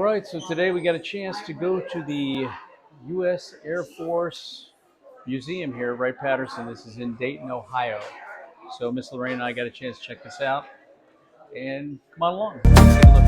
right, so today we got a chance to go to the U.S. Air Force Museum here, Wright-Patterson. This is in Dayton, Ohio. So Miss Lorraine and I got a chance to check this out, and come on along. Let's take a look.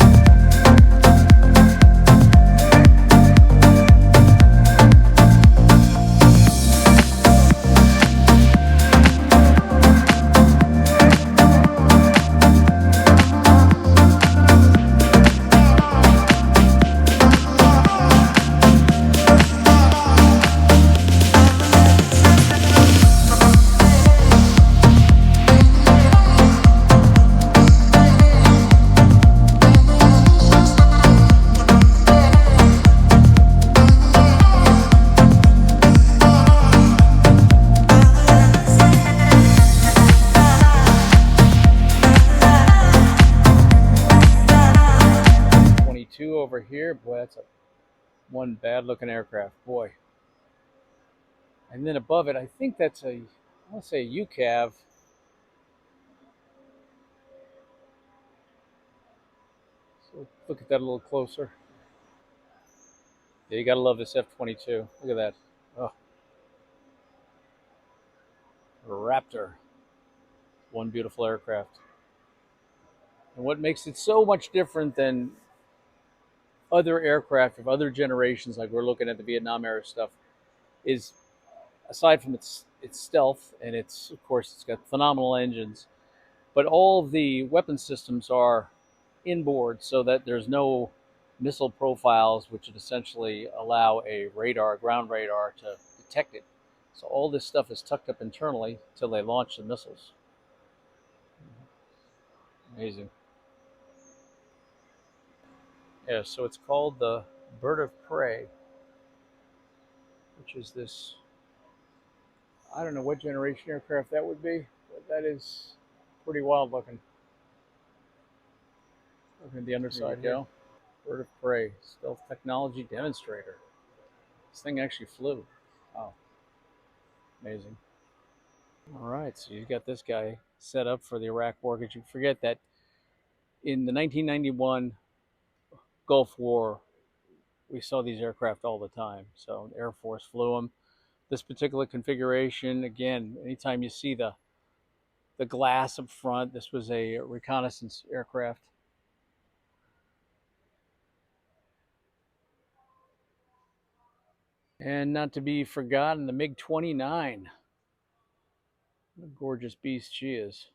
22 over here. Boy, that's one bad-looking aircraft. Boy. And then above it, I think that's I want to say a UCAV. So look at that a little closer. Yeah, you gotta love this F-22. Look at that. Oh, Raptor. One beautiful aircraft. And what makes it so much different than other aircraft of other generations, like we're looking at the Vietnam era stuff, is aside from its stealth, and of course it's got phenomenal engines, but all of the weapon systems are inboard, so that there's no missile profiles, which would essentially allow a ground radar, to detect it. So all this stuff is tucked up internally until they launch the missiles. Amazing. Yeah, so it's called the Bird of Prey, which is this, I don't know what generation aircraft that would be, but that is pretty wild looking. Look at the underside go. Bird of Prey, stealth technology demonstrator. This thing actually flew. Wow, amazing. All right, so you got this guy set up for the Iraq War, because you forget that in the 1991 Gulf War, we saw these aircraft all the time. So the Air Force flew them. This particular configuration, again, anytime you see the glass up front, this was a reconnaissance aircraft. And not to be forgotten, the MiG-29. What a gorgeous beast she is.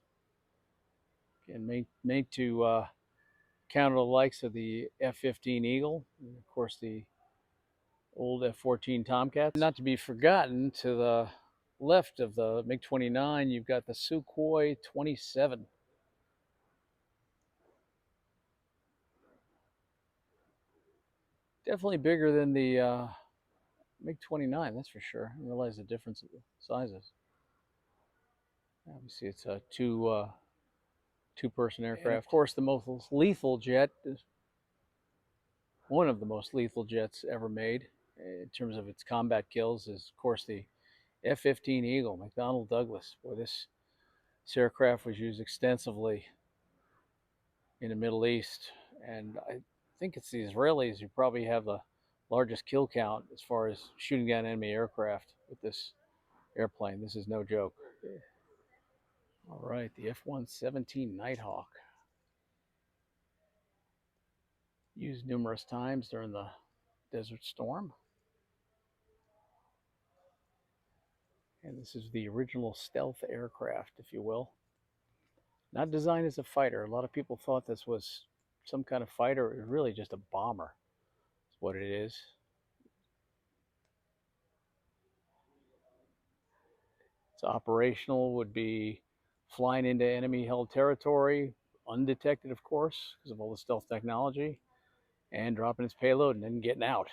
Again, made to counter the likes of the F-15 Eagle, and of course the old F-14 Tomcats. Not to be forgotten, to the left of the MiG-29, you've got the Sukhoi 27. Definitely bigger than the MiG-29, that's for sure. I didn't realize the difference of the sizes. Obviously, it's a two-person aircraft. And of course, the most lethal jet is one of the most lethal jets ever made in terms of its combat kills is, of course, the F-15 Eagle, McDonnell Douglas. Boy, this aircraft was used extensively in the Middle East, and I think it's the Israelis who probably have the largest kill count as far as shooting down enemy aircraft with this airplane. This is no joke. All right, the F-117 Nighthawk. Used numerous times during the Desert Storm. And this is the original stealth aircraft, if you will. Not designed as a fighter. A lot of people thought this was some kind of fighter. It was really just a bomber. That's what it is. It's operational, would be flying into enemy-held territory, undetected, of course, because of all the stealth technology, and dropping its payload and then getting out.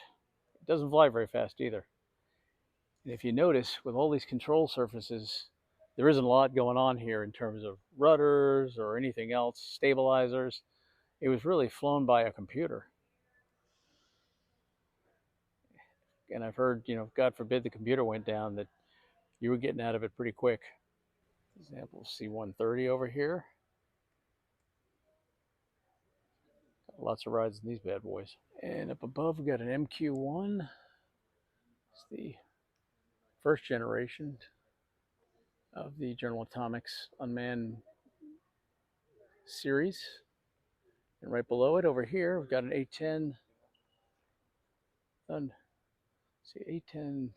It doesn't fly very fast either. And if you notice, with all these control surfaces, there isn't a lot going on here in terms of rudders or anything else, stabilizers. It was really flown by a computer. And I've heard, God forbid the computer went down, that you were getting out of it pretty quick. Example, C-130 over here. Lots of rides in these bad boys. And up above, we got an MQ-1. It's the first generation of the General Atomics unmanned series. And right below it, over here, we've got an A-10. See, A-10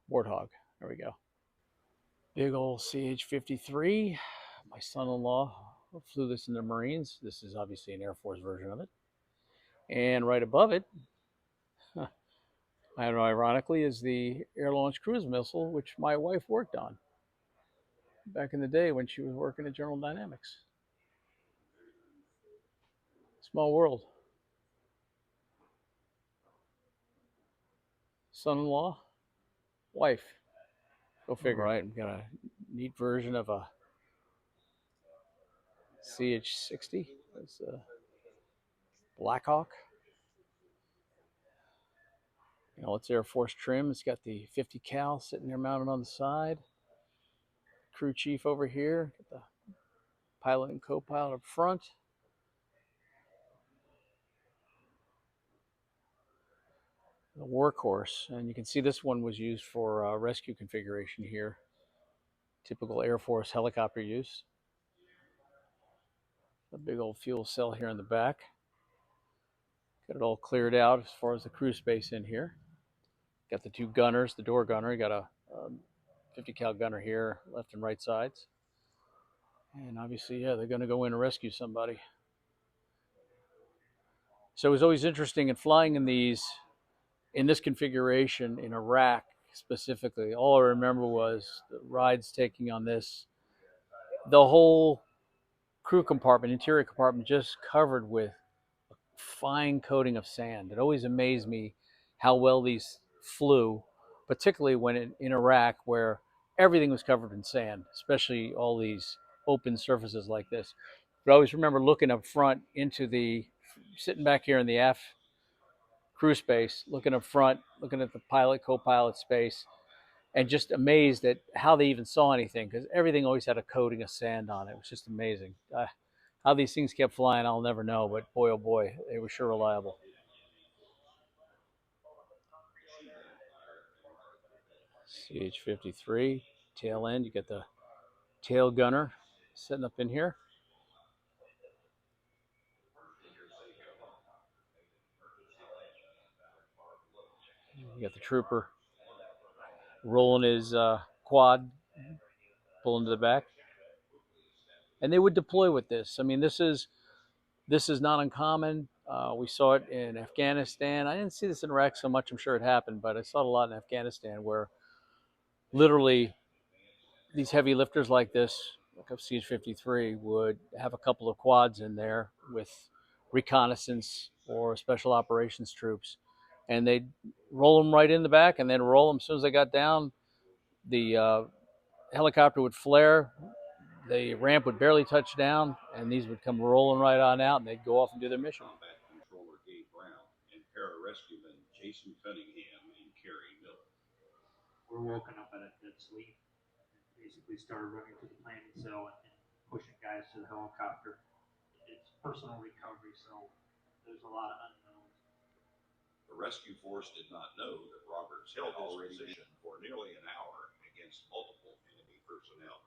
Warthog. There we go. Big old CH-53. My son-in-law flew this in the Marines. This is obviously an Air Force version of it. And right above it, I don't know, ironically, is the air-launched cruise missile, which my wife worked on back in the day when she was working at General Dynamics. Small world. Son-in-law, wife. Go figure. All right, we've got a neat version of a CH-60. It's a Blackhawk. You know, it's Air Force trim. It's got the 50 cal sitting there mounted on the side. Crew chief over here. Got the pilot and co-pilot up front. The workhorse, and you can see this one was used for rescue configuration here. Typical Air Force helicopter use. A big old fuel cell here in the back. Got it all cleared out as far as the crew space in here. Got the two gunners, the door gunner. You got a 50 cal gunner here, left and right sides. And obviously, yeah, they're going to go in and rescue somebody. So it was always interesting in flying in these, in this configuration in Iraq specifically. All I remember was the rides taking on this. The whole crew compartment, interior compartment, just covered with a fine coating of sand. It always amazed me how well these flew, particularly when in Iraq, where everything was covered in sand, especially all these open surfaces like this. But I always remember looking up front into the, sitting back here in the aft crew space, looking up front, looking at the pilot, co-pilot space, and just amazed at how they even saw anything, because everything always had a coating of sand on it. It was just amazing. How these things kept flying, I'll never know, but boy, oh boy, they were sure reliable. CH-53, tail end, you get the tail gunner sitting up in here. You got the trooper rolling his quad, pulling to the back. And they would deploy with this. I mean, this is not uncommon. We saw it in Afghanistan. I didn't see this in Iraq so much. I'm sure it happened, but I saw it a lot in Afghanistan, where literally these heavy lifters like this, like a CH-53, would have a couple of quads in there with reconnaissance or special operations troops, and they'd roll them right in the back and then roll them as soon as they got down. The helicopter would flare, the ramp would barely touch down, and these would come rolling right on out, and they'd go off and do their mission. We're woken up at a dead sleep and basically started running to the landing cell and pushing guys to the helicopter. It's personal recovery, so there's a lot of unknowns. The rescue force did not know that Roberts held his position for nearly an hour against multiple enemy personnel.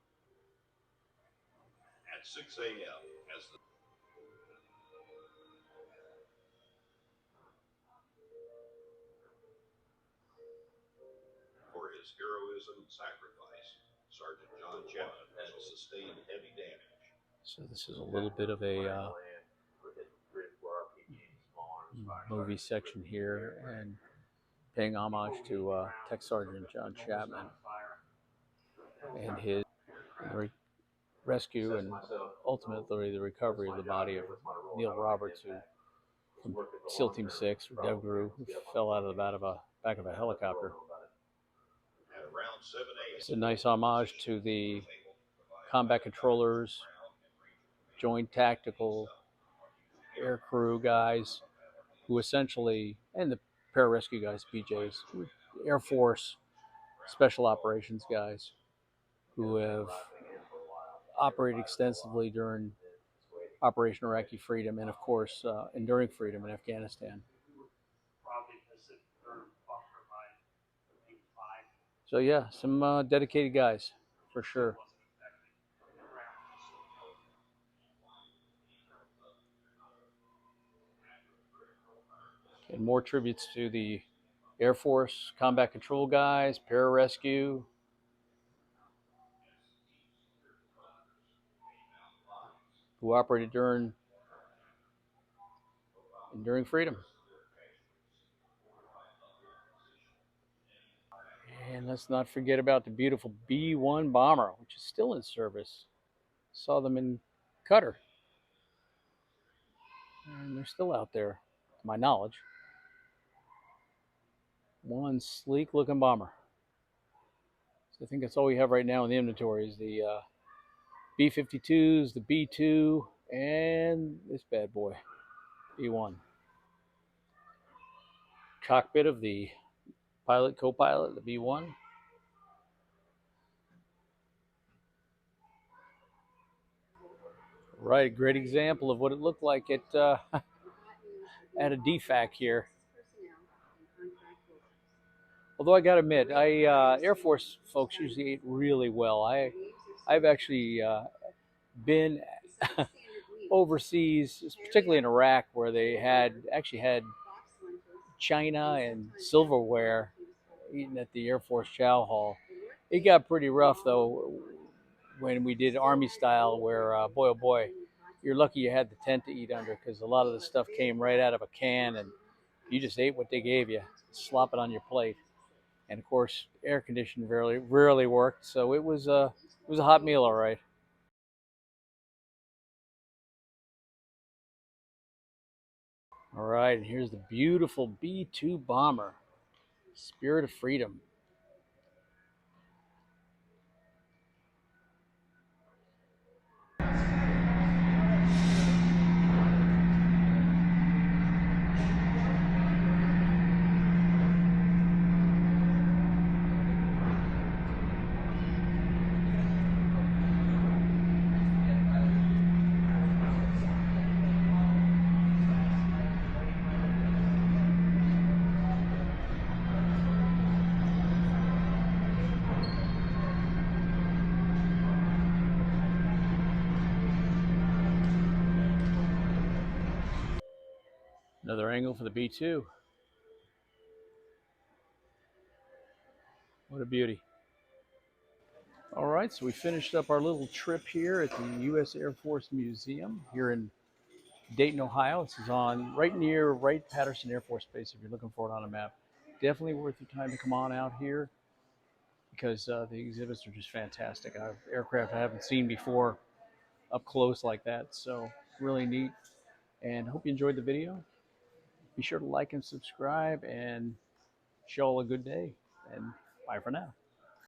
At 6 a.m., as the for his heroism and sacrifice, Sergeant John Chapman has sustained heavy damage. So this is a little bit of a movie section here, and paying homage to Tech Sergeant John Chapman and his rescue and ultimately the recovery of the body of Neil Roberts, who from SEAL Team 6, or DevGru, who fell out of the back of a helicopter. It's a nice homage to the combat controllers, joint tactical air crew guys, who essentially, and the pararescue guys, PJs, Air Force special operations guys, who have operated extensively during Operation Iraqi Freedom, and of course, Enduring Freedom in Afghanistan. Probably missing third bunker by maybe 5. So yeah, some dedicated guys for sure. Wasn't affected. The ground was so close. And more tributes to the Air Force combat control guys, pararescue, who operated during Enduring Freedom. And let's not forget about the beautiful B-1 bomber, which is still in service. Saw them in Qatar. And they're still out there, to my knowledge. One sleek looking bomber. So I think that's all we have right now in the inventory is the B-52s, the B-2, and this bad boy, B-1. Cockpit of the pilot, co-pilot, the B-1. Right, a great example of what it looked like at at a DFAC here. Although I got to admit, Air Force folks usually eat really well. I've actually been overseas, particularly in Iraq, where they actually had china and silverware eaten at the Air Force Chow Hall. It got pretty rough though when we did Army style, where boy oh boy, you're lucky you had the tent to eat under, because a lot of the stuff came right out of a can and you just ate what they gave you, slop it on your plate. And of course, air conditioning rarely worked, so it was a hot meal, all right. All right, and here's the beautiful B-2 bomber, Spirit of Freedom. Another angle for the B-2. What a beauty. All right, so we finished up our little trip here at the U.S. Air Force Museum here in Dayton, Ohio. This is on right near Wright-Patterson Air Force Base if you're looking for it on a map. Definitely worth your time to come on out here because the exhibits are just fantastic. Aircraft I haven't seen before up close like that, so really neat. And hope you enjoyed the video. Be sure to like and subscribe and show all a good day. And bye for now.